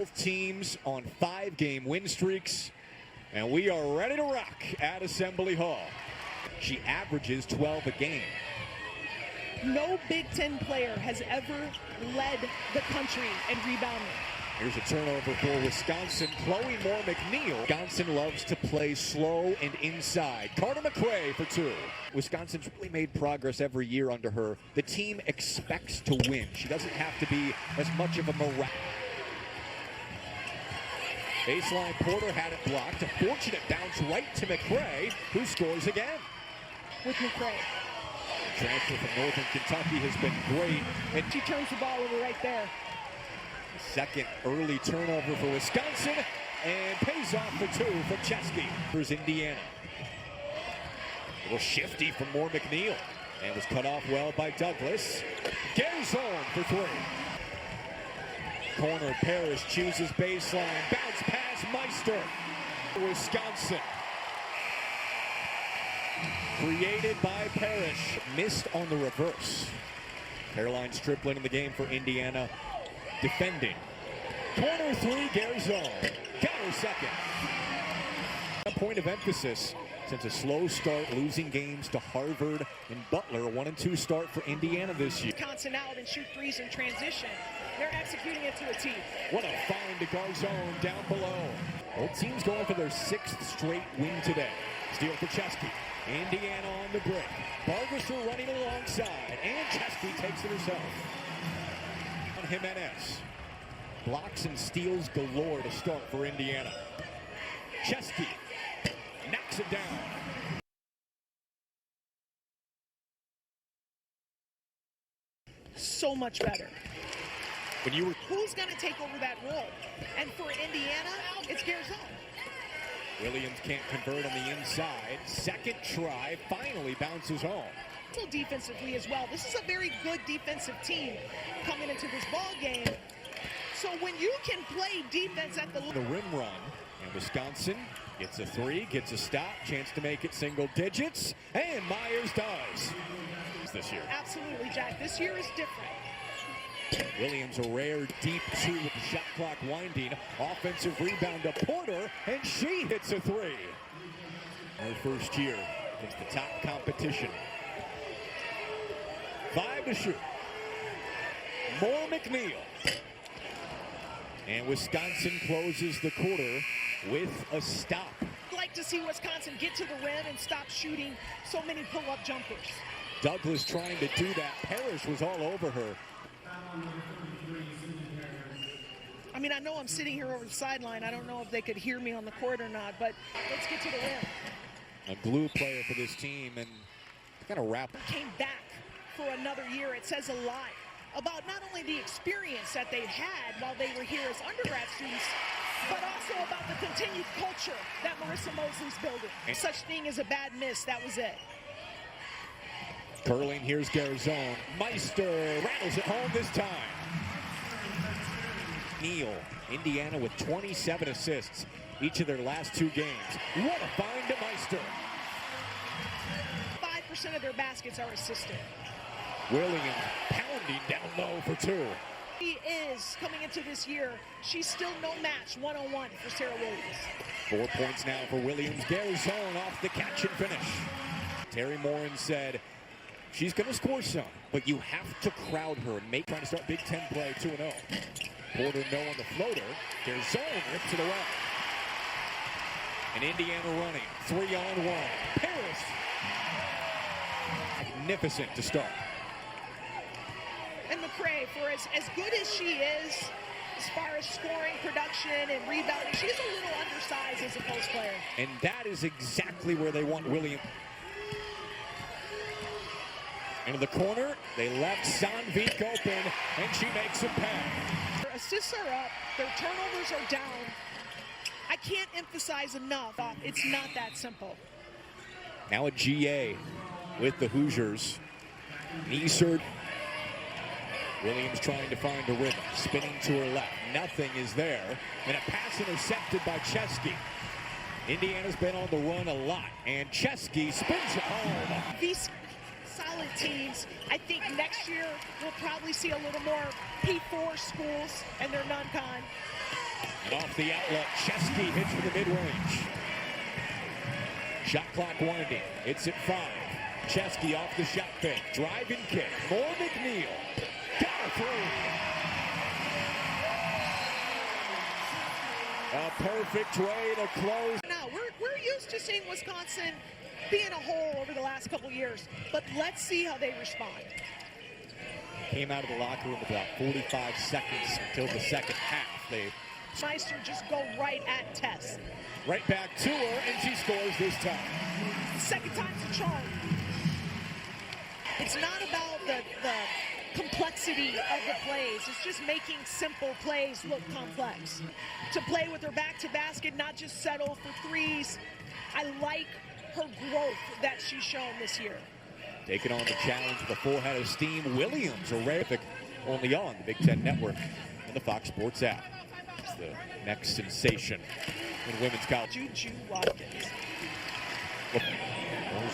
Both teams on 5-game win streaks, and we are ready to rock at Assembly Hall. She averages 12 a game. No Big Ten player has ever led the country in rebounding. Here's a turnover for Wisconsin. Chloe Moore McNeil. Wisconsin loves to play slow and inside. Carter McRae for 2. Wisconsin's really made progress every year under her. The team expects to win. She doesn't have to be as much of a morale. Baseline, Porter had it blocked. A fortunate bounce right to McRae, who scores again. With McRae. Transfer from Northern Kentucky has been great. And she turns the ball over right there. Second early turnover for Wisconsin, and pays off for 2 from Chesky. Here's Indiana. A little shifty from Moore McNeil, and was cut off well by Douglas. Garzone for 3. Corner, Parrish chooses baseline. Bounce pass, Meister. Wisconsin. Created by Parrish. Missed on the reverse. Caroline Strickland in the game for Indiana. Defending. Corner 3, Garzone. Got her second. A point of emphasis since a slow start, losing games to Harvard and Butler. 1-2 start for Indiana this year. Wisconsin out and shoot threes in transition. They're executing it to a T. What a find to Garzone down below. Both teams going for their 6th straight win today. Steal for Chesky. Indiana on the break. Bargesser running alongside, and Chesky takes it herself. On Jimenez. Blocks and steals galore to start for Indiana. Chesky knocks it down. So much better. When you were Who's going to take over that role? And for Indiana, it's Garzone. Williams can't convert on the inside. Second try, finally bounces home. Defensively as well. This is a very good defensive team coming into this ball game. So when you can play defense at the rim run, and Wisconsin gets a 3, gets a stop, chance to make it single digits, and Myers does this year. Absolutely, Jack. This year is different. Williams a rare deep 2 with the shot clock winding. Offensive rebound to Porter, and she hits a 3. Her first year against the top competition. 5 to shoot. Moore McNeil. And Wisconsin closes the quarter with a stop. I'd like to see Wisconsin get to the rim and stop shooting so many pull-up jumpers. Douglas trying to do that. Parrish was all over her. I mean, I know I'm sitting here over the sideline. I don't know if they could hear me on the court or not, but let's get to the rim. A glue player for this team, and kind of wrap. Came back for another year. It says a lot about not only the experience that they've had while they were here as undergrad students, but also about the continued culture that Marissa Mosley's building. Such thing as a bad miss, that was it. Curling, here's Garzone. Meister rattles it home this time. Neal, Indiana with 27 assists each of their last 2 games. What a find to Meister. 5% of their baskets are assisted. Williams pounding down low for 2. She is, coming into this year, she's still no match one-on-one for Sarah Williams. 4 points now for Williams. Garzone off the catch and finish. Terry Morin said she's going to score some, but you have to crowd her and trying to start Big Ten play 2-0. Porter no on the floater. Garzone rips it away. And Indiana running 3-on-1. Parrish. Magnificent to start. And McRae, for as good as she is, as far as scoring, production, and rebounding, she's a little undersized as a post player. And that is exactly where they want Williams. Into the corner, they left Sandvik open, and she makes a pay. Their assists are up, their turnovers are down. I can't emphasize enough, it's not that simple. Now a GA with the Hoosiers. Neisert. Williams trying to find a rhythm, spinning to her left. Nothing is there, and a pass intercepted by Chesky. Indiana's been on the run a lot, and Chesky spins it home. These solid teams, I think next year we'll probably see a little more P4 schools and their non-con. And off the outlet, Chesky hits for the mid-range. Shot clock winding. It's at 5. Chesky off the shot fake. Drive and kick. More McNeil. Got a three. A perfect way to close. Now, we're used to seeing Wisconsin be in a hole over the last couple years, but let's see how they respond. Came out of the locker room with about 45 seconds until the second half. They Meister just go right at Tess. right back to her, and she scores this time. Second time's a charm. It's not about the complexity of the plays. It's just making simple plays look complex. To play with her back to basket, not just settle for threes. I like her growth that she's shown this year. Taking on the challenge with a full head of steam, Williams, only on the Big Ten Network and the Fox Sports app. It's the next sensation in women's college. Juju Watkins.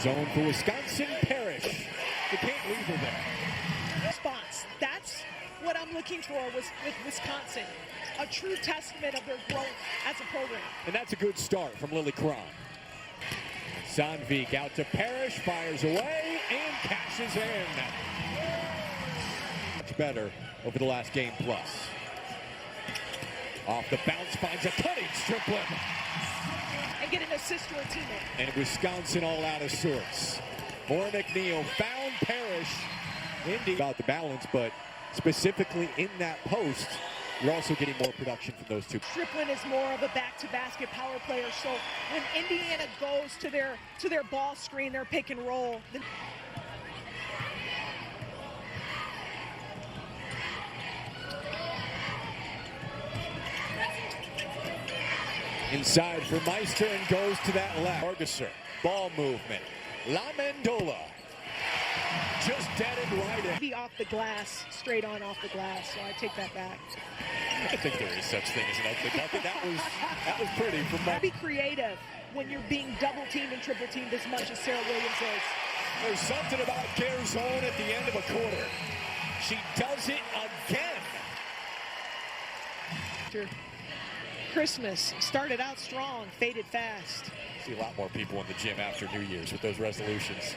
Zone for Wisconsin, Parrish. You can't leave her there. Response. That's what I'm looking for with Wisconsin. A true testament of their growth as a program. And that's a good start from Lily Cron. Sandvik out to Parrish, fires away, and cashes in. Much better over the last game plus. Off the bounce, finds a cutting Strickland. And get an assist to her teammate. And Wisconsin all out of sorts. More McNeil found Parrish. Indy about the balance, but specifically in that post, you're also getting more production from those two. Strickland is more of a back-to-basket power player, so when Indiana goes to their ball screen, their pick and roll. Inside for Meister and goes to that left. Bargesser, ball movement. La Mendola just deaded right in. Be off the glass, straight on off the glass, so I take that back. I think there is such thing as an ugly bucket. That was pretty from Mike. Be creative when you're being double-teamed and triple-teamed as much as Sarah Williams is. There's something about Garzone at the end of a quarter. She does it again. Christmas started out strong, faded fast. See a lot more people in the gym after New Year's with those resolutions.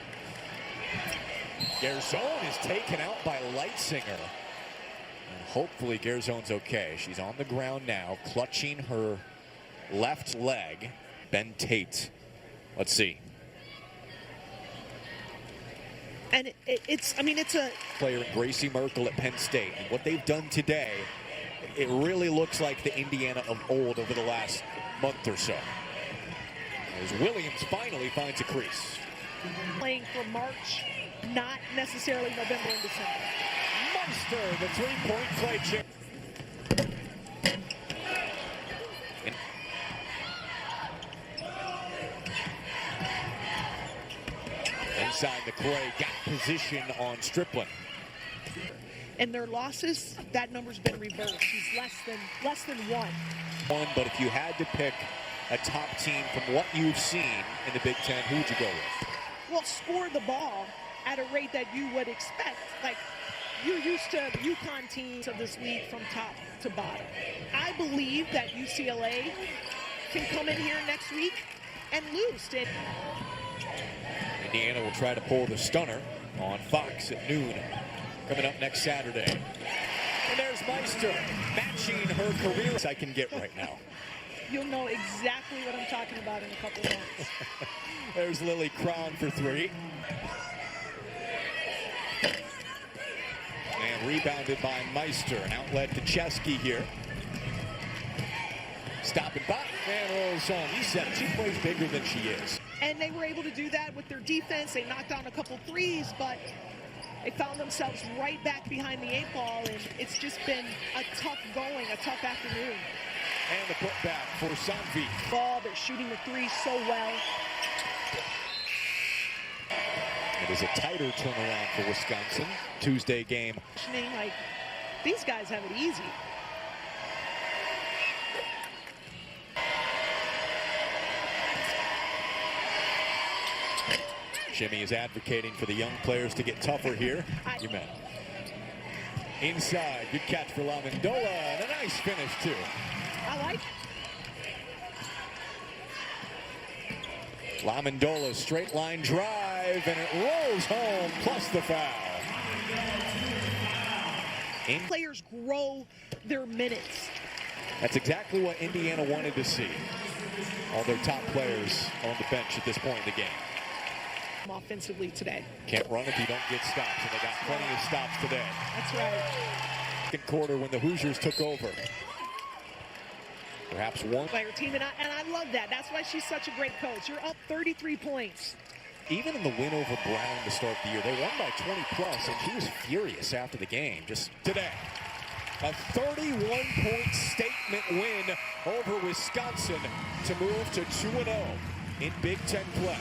Garzone is taken out by Leitzinger. And hopefully Garzone's okay. She's on the ground now, clutching her left leg. Ben Tate. Let's see. And it's a player Gracie Merkel at Penn State. And what they've done today, it really looks like the Indiana of old over the last month or so. As Williams finally finds a crease. Playing for March, not necessarily November and December. Meister, the three-point play chip. Inside the Cray, got position on Strickland. And their losses, that number's been reversed. She's less than one. But if you had to pick a top team from what you've seen in the Big Ten, who would you go with? Well, score the ball at a rate that you would expect. Like, you're used to UConn teams of this league from top to bottom. I believe that UCLA can come in here next week and lose. Indiana will try to pull the stunner on Fox at noon. Coming up next Saturday. And there's Meister matching her career. I can get right now. You'll know exactly what I'm talking about in a couple of months. There's Lily Cron for three. And rebounded by Meister. An outlet to Chesky here. Stopping by and rolls on. He said she plays bigger than she is. And they were able to do that with their defense. They knocked down a couple threes, but they found themselves right back behind the 8 ball, and it's just been a tough going, a tough afternoon. And the putback for Sandvik. Ball, they're shooting the three so well. It is a tighter turnaround for Wisconsin. Tuesday game. Like, these guys have it easy. Jimmy is advocating for the young players to get tougher here. You bet. Inside, good catch for La Mendola, and a nice finish too. I like LaMendola straight line drive, and it rolls home, plus the foul. Players grow their minutes. That's exactly what Indiana wanted to see. All their top players on the bench at this point in the game. Offensively today. Can't run if you don't get stops, and they got plenty of stops today. That's right. Second quarter when the Hoosiers took over. Perhaps one. Player team, and I love that. That's why she's such a great coach. You're up 33 points. Even in the win over Brown to start the year, they won by 20 plus, and she was furious after the game. Just today, a 31-point statement win over Wisconsin to move to 2-0 in Big Ten play.